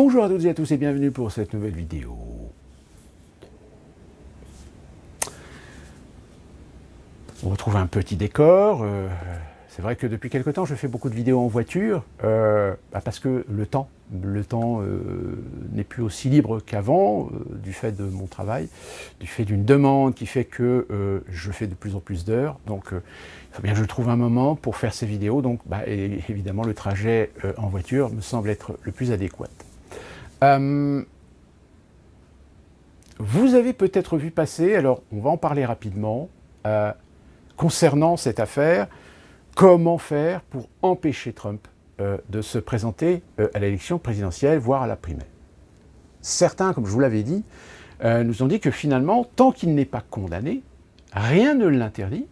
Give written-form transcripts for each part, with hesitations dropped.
Bonjour à toutes et à tous et bienvenue pour cette nouvelle vidéo. On retrouve un petit décor. C'est vrai que depuis quelque temps je fais beaucoup de vidéos en voiture parce que le temps n'est plus aussi libre qu'avant du fait de mon travail, du fait d'une demande qui fait que je fais de plus en plus d'heures. Donc il faut bien que je trouve un moment pour faire ces vidéos. Donc et évidemment le trajet en voiture me semble être le plus adéquat. Vous avez peut-être vu passer, alors on va en parler rapidement, concernant cette affaire, comment faire pour empêcher Trump de se présenter à l'élection présidentielle, voire à la primaire. Certains, comme je vous l'avais dit, nous ont dit que finalement, tant qu'il n'est pas condamné, rien ne l'interdit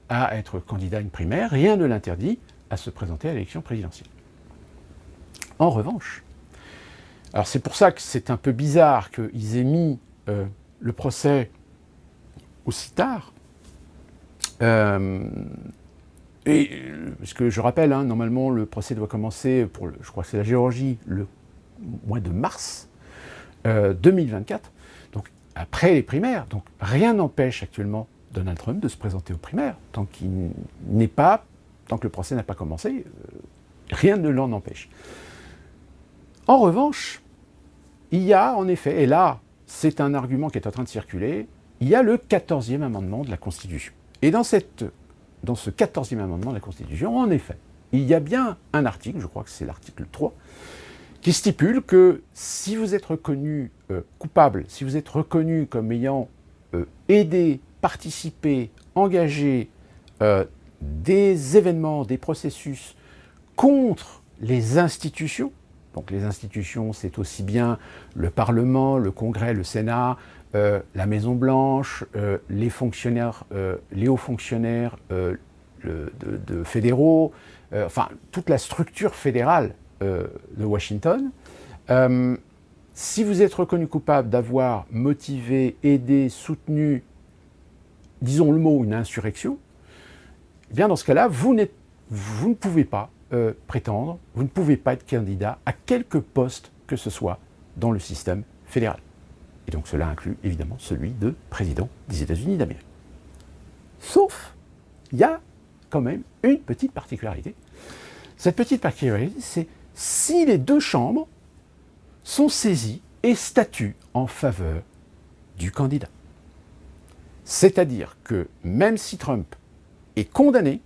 à être candidat à une primaire, rien ne l'interdit à se présenter à l'élection présidentielle. En revanche, alors c'est pour ça que c'est un peu bizarre qu'ils aient mis le procès aussi tard. Parce que je rappelle, normalement le procès doit commencer pour, je crois que c'est la Géorgie, le mois de mars 2024, donc après les primaires. Donc rien n'empêche actuellement Donald Trump de se présenter aux primaires, tant que le procès n'a pas commencé, rien ne l'en empêche. En revanche, il y a en effet, et là c'est un argument qui est en train de circuler, il y a le 14e amendement de la Constitution. Et dans ce 14e amendement de la Constitution, en effet, il y a bien un article, je crois que c'est l'article 3, qui stipule que si vous êtes reconnu coupable, si vous êtes reconnu comme ayant aidé, participé, engagé des événements, des processus contre les institutions, donc les institutions, c'est aussi bien le Parlement, le Congrès, le Sénat, la Maison-Blanche, les fonctionnaires, les hauts fonctionnaires de fédéraux, enfin toute la structure fédérale de Washington. Si vous êtes reconnu coupable d'avoir motivé, aidé, soutenu, disons le mot, une insurrection, eh bien dans ce cas-là, vous ne pouvez pas prétendre, vous ne pouvez pas être candidat à quelque poste que ce soit dans le système fédéral. Et donc cela inclut évidemment celui de président des États-Unis d'Amérique. Sauf, il y a quand même une petite particularité. Cette petite particularité, c'est si les deux chambres sont saisies et statuent en faveur du candidat. C'est-à-dire que même si Trump est condamné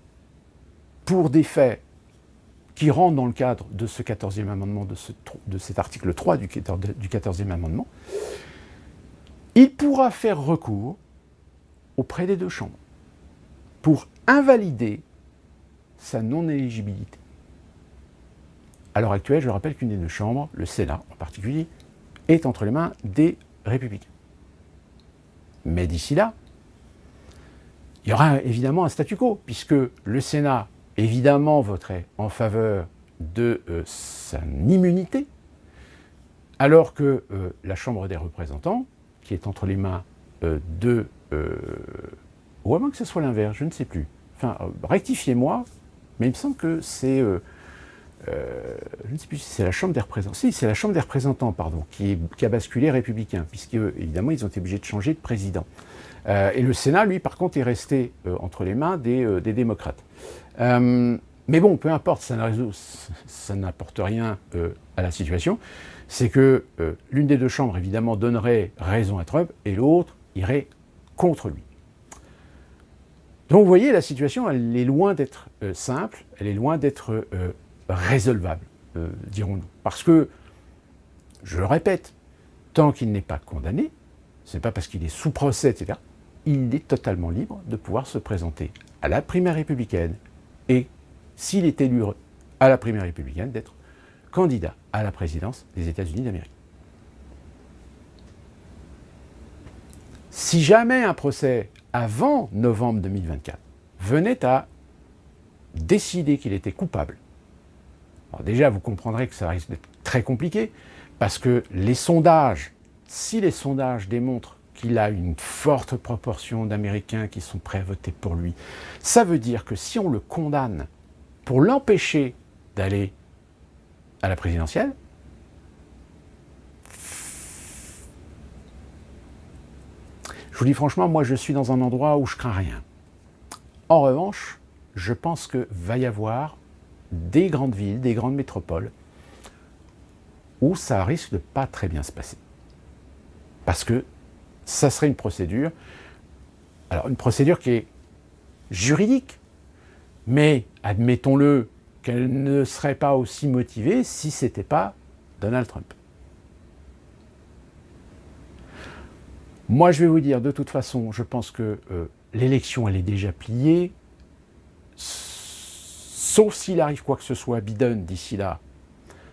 pour des faits qui rentrent dans le cadre de ce 14e amendement, de cet article 3 du 14e amendement, il pourra faire recours auprès des deux chambres pour invalider sa non-éligibilité. À l'heure actuelle, je rappelle qu'une des deux chambres, le Sénat en particulier, est entre les mains des républicains. Mais d'ici là, il y aura évidemment un statu quo, puisque le Sénat, évidemment, voterait en faveur de son immunité, alors que la Chambre des représentants, qui est entre les mains ou à moins que ce soit l'inverse, je ne sais plus. Enfin, rectifiez-moi, mais il me semble que c'est... je ne sais plus si c'est la Chambre des représentants. Si, c'est la Chambre des représentants, pardon, qui a basculé républicain, puisque, évidemment, ils ont été obligés de changer de président. Et le Sénat, lui, par contre, est resté entre les mains des démocrates. Mais bon, peu importe, ça n'apporte rien à la situation. C'est que l'une des deux chambres, évidemment, donnerait raison à Trump et l'autre irait contre lui. Donc vous voyez, la situation, elle est loin d'être simple, elle est loin d'être résolvable, dirons-nous. Parce que, je le répète, tant qu'il n'est pas condamné, ce n'est pas parce qu'il est sous procès, etc., il est totalement libre de pouvoir se présenter à la primaire républicaine et, s'il est élu à la primaire républicaine, d'être candidat à la présidence des États-Unis d'Amérique. Si jamais un procès avant novembre 2024 venait à décider qu'il était coupable, alors déjà vous comprendrez que ça risque d'être très compliqué, parce que les sondages, si les sondages démontrent qu'il a une forte proportion d'Américains qui sont prêts à voter pour lui, ça veut dire que si on le condamne pour l'empêcher d'aller à la présidentielle, Je vous dis franchement, moi je suis dans un endroit où je crains rien. En revanche, je pense qu'il va y avoir des grandes villes, des grandes métropoles, où ça risque de pas très bien se passer. Parce que ça serait une procédure, alors une procédure qui est juridique, mais admettons-le, qu'elle ne serait pas aussi motivée si ce n'était pas Donald Trump. Moi, je vais vous dire, de toute façon, je pense que l'élection, elle est déjà pliée, sauf s'il arrive quoi que ce soit à Biden d'ici là,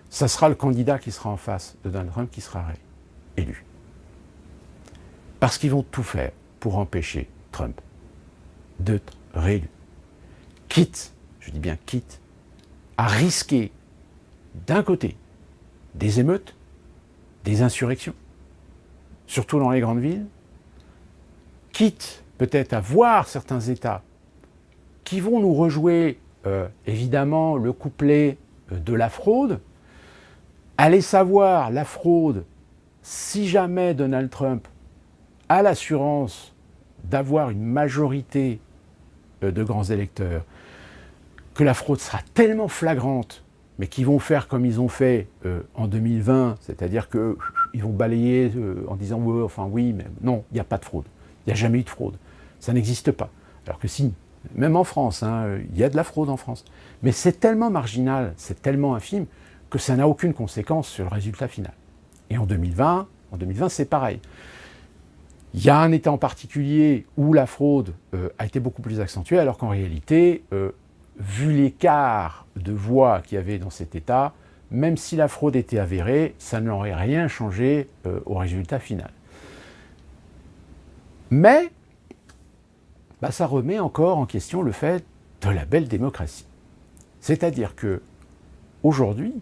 ça sera le candidat qui sera en face de Donald Trump qui sera élu. Parce qu'ils vont tout faire pour empêcher Trump d'être réélu. Quitte, je dis bien quitte, à risquer d'un côté des émeutes, des insurrections, surtout dans les grandes villes, quitte peut-être à voir certains États qui vont nous rejouer évidemment le couplet de la fraude. Allez savoir la fraude, si jamais Donald Trump a l'assurance d'avoir une majorité de grands électeurs, que la fraude sera tellement flagrante, mais qu'ils vont faire comme ils ont fait en 2020, c'est-à-dire qu'ils vont balayer en disant ouais, enfin oui, mais non, il n'y a pas de fraude. Il n'y a jamais eu de fraude. Ça n'existe pas. Alors que si, même en France, il y a de la fraude en France. Mais c'est tellement marginal, c'est tellement infime, que ça n'a aucune conséquence sur le résultat final. Et en 2020, c'est pareil. Il y a un État en particulier où la fraude a été beaucoup plus accentuée, alors qu'en réalité, vu l'écart de voix qu'il y avait dans cet État, même si la fraude était avérée, ça n'aurait rien changé au résultat final. Mais ça remet encore en question le fait de la belle démocratie. C'est-à-dire que aujourd'hui,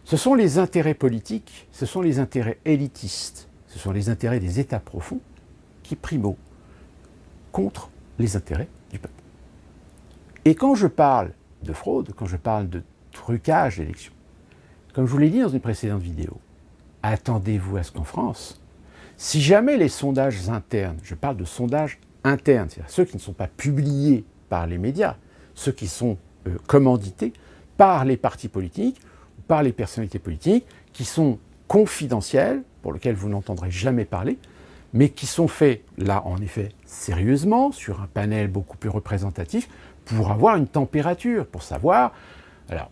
ce sont les intérêts politiques, ce sont les intérêts élitistes, ce sont les intérêts des États profonds qui priment contre les intérêts du peuple. Et quand je parle de fraude, quand je parle de trucage d'élections, comme je vous l'ai dit dans une précédente vidéo, attendez-vous à ce qu'en France, si jamais les sondages internes, je parle de sondages internes, c'est-à-dire ceux qui ne sont pas publiés par les médias, ceux qui sont commandités par les partis politiques, ou par les personnalités politiques, qui sont confidentiels, pour lesquels vous n'entendrez jamais parler, mais qui sont faits, là, en effet, sérieusement, sur un panel beaucoup plus représentatif, pour avoir une température, pour savoir... Alors,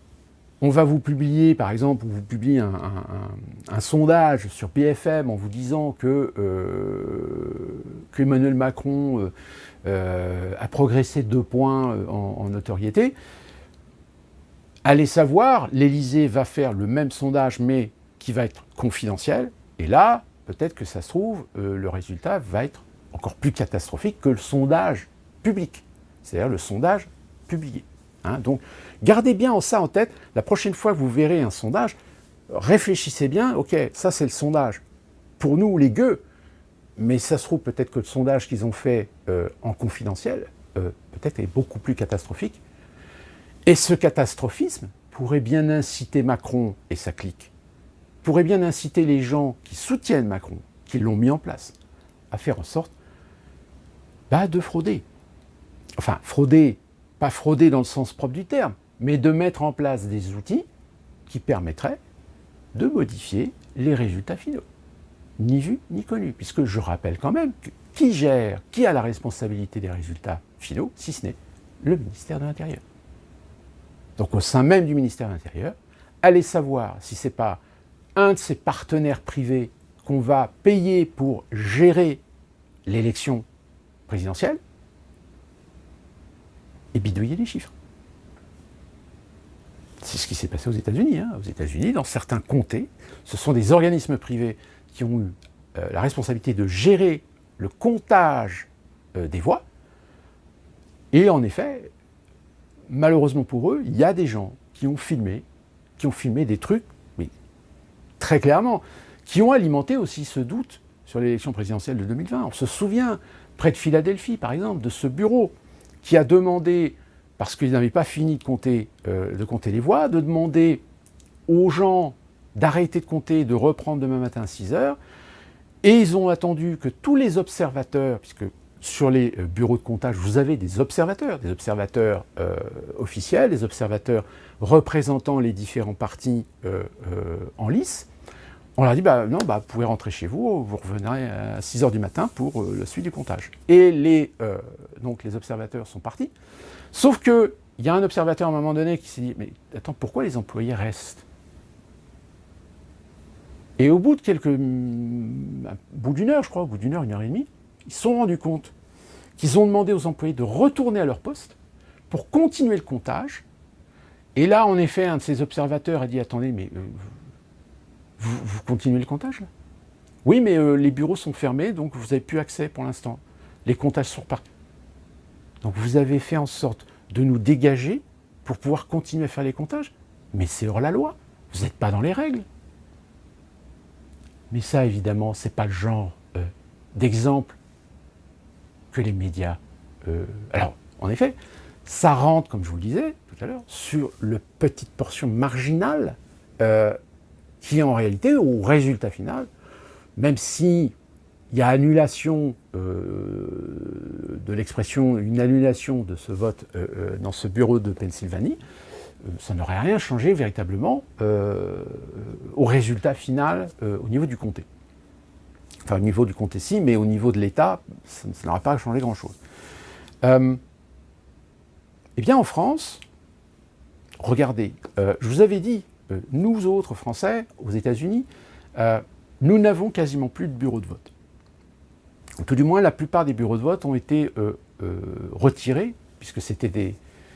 on va vous publier, par exemple, vous publiez un sondage sur BFM en vous disant qu'Emmanuel Macron a progressé 2 points en notoriété. Allez savoir, l'Élysée va faire le même sondage, mais qui va être confidentiel. Et là, peut-être que ça se trouve, le résultat va être encore plus catastrophique que le sondage public, c'est-à-dire le sondage publié. Donc, gardez bien ça en tête. La prochaine fois que vous verrez un sondage, réfléchissez bien. Ok, ça c'est le sondage. Pour nous, les gueux, mais ça se trouve peut-être que le sondage qu'ils ont fait en confidentiel, peut-être est beaucoup plus catastrophique. Et ce catastrophisme pourrait bien inciter Macron et sa clique, pourrait bien inciter les gens qui soutiennent Macron, qui l'ont mis en place, à faire en sorte de frauder. Enfin, frauder, pas frauder dans le sens propre du terme, mais de mettre en place des outils qui permettraient de modifier les résultats finaux. Ni vu, ni connu, puisque je rappelle quand même que qui a la responsabilité des résultats finaux, si ce n'est le ministère de l'Intérieur. Donc au sein même du ministère de l'Intérieur, allez savoir si ce n'est pas un de ces partenaires privés qu'on va payer pour gérer l'élection présidentielle, et bidouiller les chiffres. C'est ce qui s'est passé aux États-Unis. Aux États-Unis, dans certains comtés, ce sont des organismes privés qui ont eu la responsabilité de gérer le comptage des voix. Et en effet, malheureusement pour eux, il y a des gens qui ont filmé des trucs, mais très clairement, qui ont alimenté aussi ce doute sur l'élection présidentielle de 2020. On se souvient, près de Philadelphie, par exemple, de ce bureau qui a demandé, parce qu'ils n'avaient pas fini de compter les voix, de demander aux gens d'arrêter de compter, de reprendre demain matin à 6 heures, Et ils ont attendu que tous les observateurs, puisque sur les bureaux de comptage, vous avez des observateurs officiels, des observateurs représentant les différents partis en lice. On leur dit, non, vous pouvez rentrer chez vous, vous revenez à 6 h du matin pour la suite du comptage. Et donc les observateurs sont partis. Sauf qu'il y a un observateur à un moment donné qui s'est dit, mais attends, pourquoi les employés restent? Et au bout d'une heure, je crois, au bout d'une heure, 1 h 30, ils se sont rendus compte qu'ils ont demandé aux employés de retourner à leur poste pour continuer le comptage. Et là, en effet, un de ces observateurs a dit, attendez, mais vous continuez le comptage là? Oui, mais les bureaux sont fermés, donc vous n'avez plus accès pour l'instant. Les comptages sont repartis. Donc vous avez fait en sorte de nous dégager pour pouvoir continuer à faire les comptages. Mais c'est hors la loi, vous n'êtes pas dans les règles. Mais ça, évidemment, ce n'est pas le genre d'exemple que les médias... Alors, en effet, ça rentre, comme je vous le disais tout à l'heure, sur la petite portion marginale qui, en réalité, au résultat final, même si il y a annulation de l'expression, une annulation de ce vote dans ce bureau de Pennsylvanie, ça n'aurait rien changé véritablement au résultat final au niveau du comté. Enfin, au niveau du comté, si, mais au niveau de l'État, ça n'aurait pas changé grand-chose. Eh bien, en France, regardez, je vous avais dit, nous autres Français, aux États-Unis, nous n'avons quasiment plus de bureaux de vote. Tout du moins, la plupart des bureaux de vote ont été retirés, puisque c'était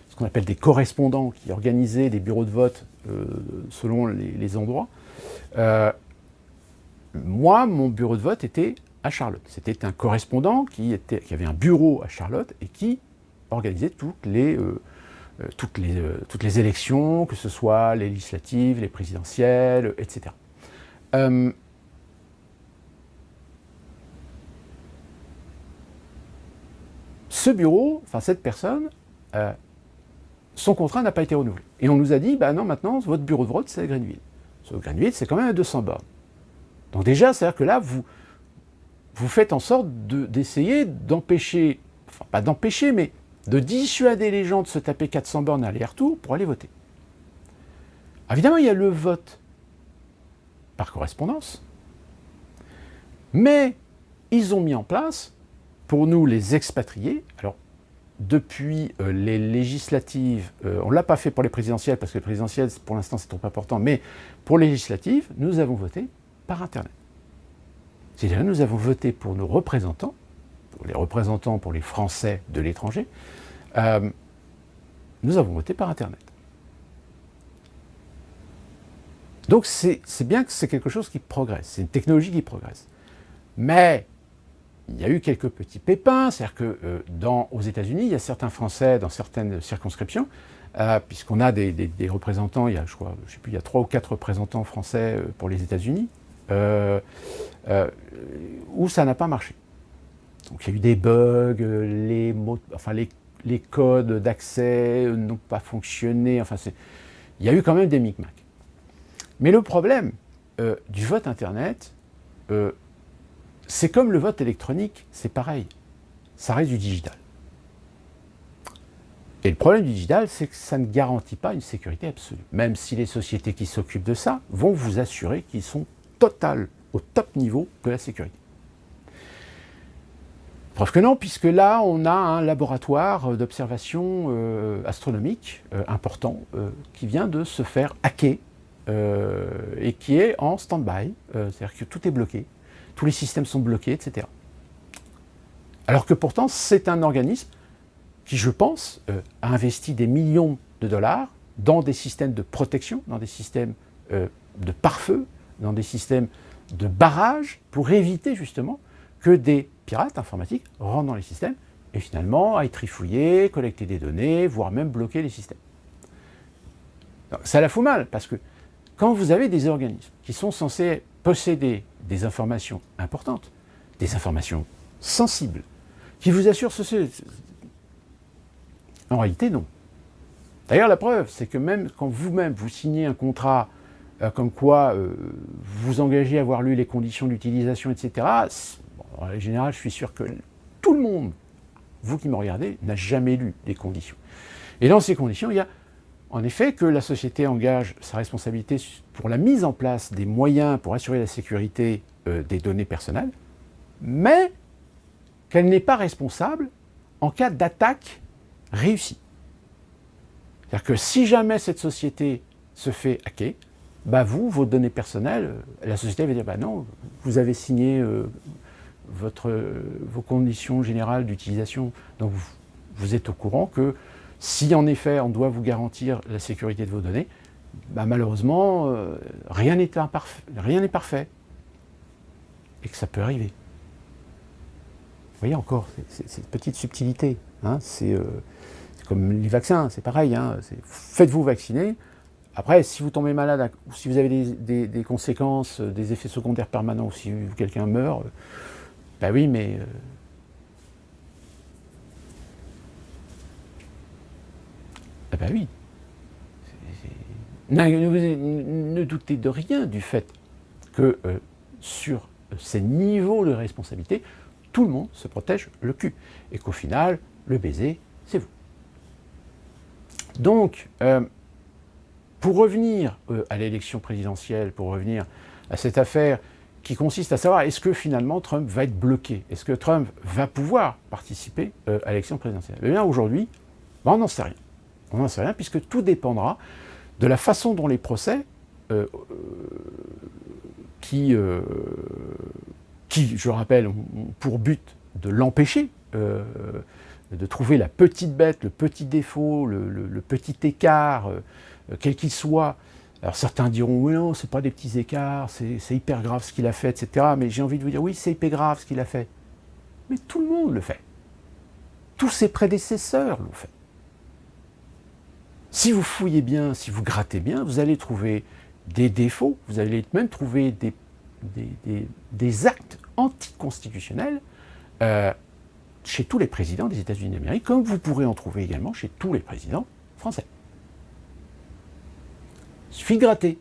ce qu'on appelle des correspondants qui organisaient des bureaux de vote selon les endroits. Moi, mon bureau de vote était à Charlotte. C'était un correspondant qui avait un bureau à Charlotte et qui organisait toutes les élections, que ce soit les législatives, les présidentielles, etc. Ce bureau, enfin cette personne, son contrat n'a pas été renouvelé. Et on nous a dit, non, maintenant, votre bureau de vote, c'est à Greenville. Greenville, c'est quand même à 200 bornes. Donc déjà, c'est-à-dire que là, vous faites en sorte d'essayer d'empêcher, enfin pas d'empêcher, mais de dissuader les gens de se taper 400 bornes aller-retour pour aller voter. Évidemment, il y a le vote par correspondance, mais ils ont mis en place, pour nous les expatriés, alors depuis les législatives, on ne l'a pas fait pour les présidentielles, parce que les présidentielles, pour l'instant, c'est trop important, mais pour les législatives, nous avons voté par Internet. C'est-à-dire nous avons voté pour nos représentants, pour les Français de l'étranger, nous avons voté par Internet. Donc c'est bien que c'est quelque chose qui progresse, c'est une technologie qui progresse. Mais il y a eu quelques petits pépins, c'est-à-dire que aux États-Unis, il y a certains Français dans certaines circonscriptions, puisqu'on a des représentants, il y a 3 ou 4 représentants français pour les États-Unis, où ça n'a pas marché. Donc il y a eu des bugs, les codes d'accès n'ont pas fonctionné, il y a eu quand même des micmacs. Mais le problème du vote Internet, c'est comme le vote électronique, c'est pareil, ça reste du digital. Et le problème du digital, c'est que ça ne garantit pas une sécurité absolue, même si les sociétés qui s'occupent de ça vont vous assurer qu'ils sont au top niveau de la sécurité. Preuve que non, puisque là, on a un laboratoire d'observation astronomique important qui vient de se faire hacker et qui est en stand-by, c'est-à-dire que tout est bloqué, tous les systèmes sont bloqués, etc. Alors que pourtant, c'est un organisme qui, je pense, a investi des millions de dollars dans des systèmes de protection, dans des systèmes de pare-feu, dans des systèmes de barrage, pour éviter justement que des pirates informatiques rentrent dans les systèmes et finalement aillent trifouiller, collecter des données, voire même bloquer les systèmes. Donc, ça la fout mal, parce que quand vous avez des organismes qui sont censés posséder des informations importantes, des informations sensibles, qui vous assurent ceci, en réalité non. D'ailleurs, la preuve, c'est que même quand vous-même vous signez un contrat comme quoi vous engagez à avoir lu les conditions d'utilisation, etc. Bon, en général, je suis sûr que tout le monde, vous qui me regardez, n'a jamais lu les conditions. Et dans ces conditions, il y a en effet que la société engage sa responsabilité pour la mise en place des moyens pour assurer la sécurité des données personnelles, mais qu'elle n'est pas responsable en cas d'attaque réussie. C'est-à-dire que si jamais cette société se fait hacker, bah vous, vos données personnelles, la société va dire bah non, vous avez signé vos conditions générales d'utilisation, donc vous êtes au courant que si en effet on doit vous garantir la sécurité de vos données, bah malheureusement rien n'est parfait et que ça peut arriver. Vous voyez encore, c'est une petite subtilité. Hein, c'est comme les vaccins, c'est pareil. Hein, faites-vous vacciner. Après, si vous tombez malade ou si vous avez des conséquences, des effets secondaires permanents, ou si quelqu'un meurt, ben oui, mais ben oui. Ne doutez de rien du fait que sur ces niveaux de responsabilité, tout le monde se protège le cul. Et qu'au final, le baiser, c'est vous. Donc, pour revenir à l'élection présidentielle, pour revenir à cette affaire qui consiste à savoir est-ce que finalement Trump va être bloqué? Est-ce que Trump va pouvoir participer à l'élection présidentielle? Eh bien aujourd'hui, on n'en sait rien. On n'en sait rien puisque tout dépendra de la façon dont les procès qui, je rappelle, ont pour but de l'empêcher, de trouver la petite bête, le petit défaut, le petit écart, quel qu'il soit. Alors certains diront, oui non, c'est pas des petits écarts, c'est hyper grave ce qu'il a fait, etc. Mais j'ai envie de vous dire, oui, c'est hyper grave ce qu'il a fait. Mais tout le monde le fait. Tous ses prédécesseurs l'ont fait. Si vous fouillez bien, si vous grattez bien, vous allez trouver des défauts, vous allez même trouver des actes anticonstitutionnels chez tous les présidents des États-Unis d'Amérique, comme vous pourrez en trouver également chez tous les présidents français. Il suffit de gratter.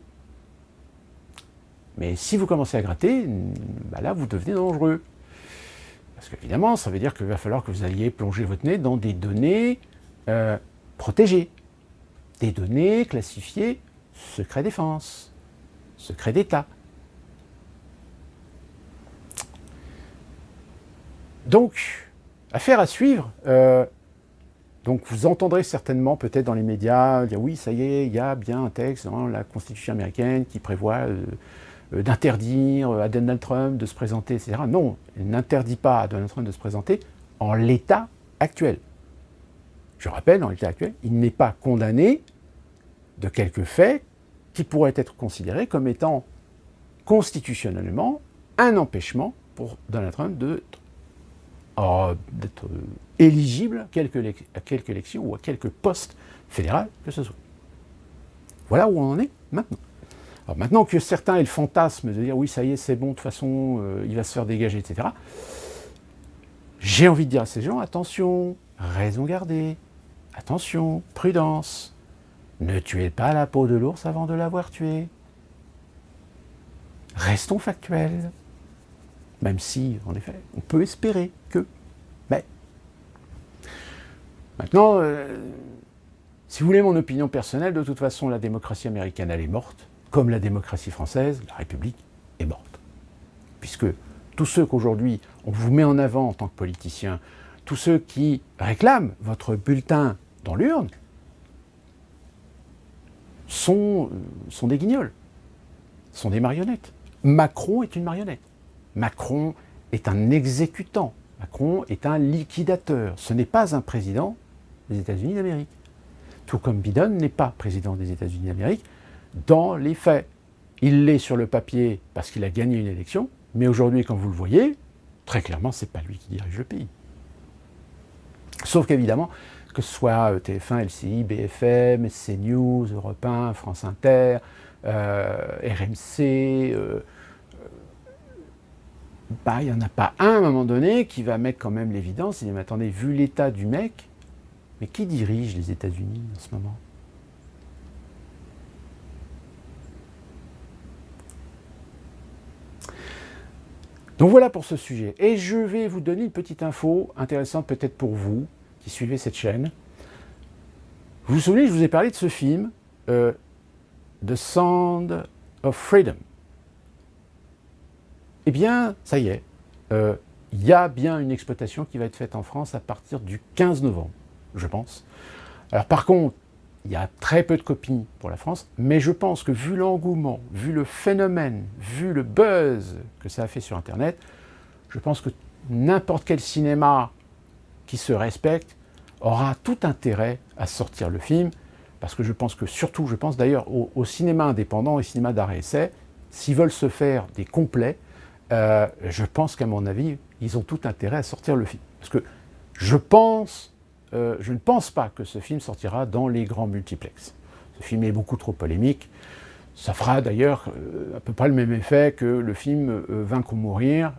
Mais si vous commencez à gratter, bah là, vous devenez dangereux. Parce qu'évidemment, ça veut dire qu'il va falloir que vous alliez plonger votre nez dans des données protégées. Des données classifiées secret défense, secret d'État. Donc, affaire à suivre. Donc vous entendrez certainement peut-être dans les médias dire oui, ça y est, il y a bien un texte dans la Constitution américaine qui prévoit d'interdire à Donald Trump de se présenter, etc. Non, il n'interdit pas à Donald Trump de se présenter en l'état actuel. Je rappelle, dans l'état actuel, il n'est pas condamné de quelques faits qui pourraient être considérés comme étant constitutionnellement un empêchement pour Donald Trump d'être éligible à quelque élection ou à quelque poste fédéral que ce soit. Voilà où on en est maintenant. Alors maintenant que certains aient le fantasme de dire oui, ça y est, c'est bon, de toute façon, il va se faire dégager, etc. J'ai envie de dire à ces gens, attention, raison gardée, attention, prudence, ne tuez pas la peau de l'ours avant de l'avoir tué. Restons factuels. Même si, en effet, on peut espérer que. Mais maintenant, si vous voulez mon opinion personnelle, de toute façon, la démocratie américaine, elle est morte. Comme la démocratie française, la République est morte. Puisque tous ceux qu'aujourd'hui, on vous met en avant en tant que politiciens, tous ceux qui réclament votre bulletin dans l'urne, sont des guignols, sont des marionnettes. Macron est une marionnette. Macron est un exécutant. Macron est un liquidateur. Ce n'est pas un président des États-Unis d'Amérique. Tout comme Biden n'est pas président des États-Unis d'Amérique dans les faits. Il l'est sur le papier parce qu'il a gagné une élection, mais aujourd'hui, comme vous le voyez, très clairement, ce n'est pas lui qui dirige le pays. Sauf qu'évidemment, que ce soit TF1, LCI, BFM, CNews, Europe 1, France Inter, RMC, il n'y en a pas un à un moment donné qui va mettre quand même l'évidence et dire mais attendez, vu l'état du mec, mais qui dirige les États-Unis en ce moment? Donc voilà pour ce sujet. Et je vais vous donner une petite info intéressante peut-être pour vous qui suivez cette chaîne. Vous vous souvenez, je vous ai parlé de ce film, The Sound of Freedom. Eh bien, ça y est, il y a bien une exploitation qui va être faite en France à partir du 15 novembre, je pense. Alors par contre, il y a très peu de copies pour la France, mais je pense que vu l'engouement, vu le phénomène, vu le buzz que ça a fait sur Internet, je pense que n'importe quel cinéma qui se respecte aura tout intérêt à sortir le film, parce que je pense que surtout, je pense d'ailleurs au cinéma indépendant, au cinéma d'art et essai, s'ils veulent se faire des complets, je pense qu'à mon avis, ils ont tout intérêt à sortir le film. Parce que je ne pense pas que ce film sortira dans les grands multiplex. Ce film est beaucoup trop polémique. Ça fera d'ailleurs à peu près le même effet que le film Vaincre ou mourir,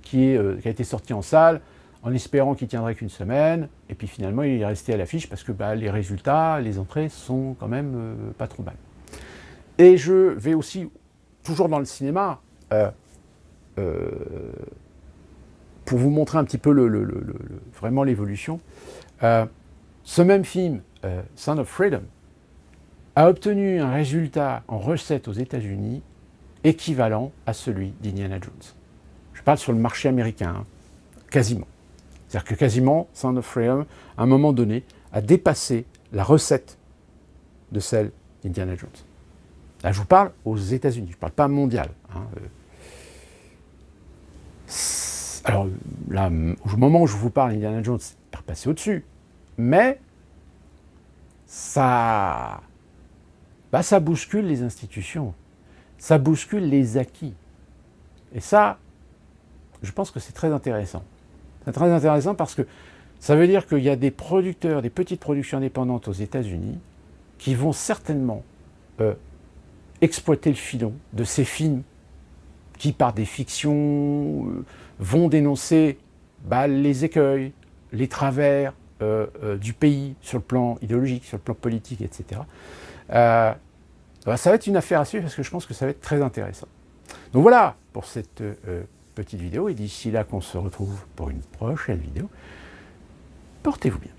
qui a été sorti en salle, en espérant qu'il tiendrait qu'une semaine, et puis finalement il est resté à l'affiche parce que les résultats, les entrées sont quand même pas trop mal. Et je vais aussi, toujours dans le cinéma, pour vous montrer un petit peu vraiment l'évolution, ce même film, Sound of Freedom, a obtenu un résultat en recettes aux États-Unis équivalent à celui d'Indiana Jones. Je parle sur le marché américain, hein, quasiment. C'est-à-dire que quasiment, Sound of Freedom, à un moment donné, a dépassé la recette de celle d'Indiana Jones. Là, je vous parle aux États-Unis, je ne parle pas mondial. Hein. Alors là, au moment où je vous parle, Indiana Jones est repassé au-dessus. Mais ça bouscule les institutions. Ça bouscule les acquis. Et ça, je pense que c'est très intéressant. C'est très intéressant parce que ça veut dire qu'il y a des producteurs, des petites productions indépendantes aux États-Unis qui vont certainement exploiter le filon de ces films qui, par des fictions, vont dénoncer les écueils, les travers du pays sur le plan idéologique, sur le plan politique, etc. Ça va être une affaire à suivre parce que je pense que ça va être très intéressant. Donc voilà pour cette petite vidéo, et d'ici là qu'on se retrouve pour une prochaine vidéo, portez-vous bien.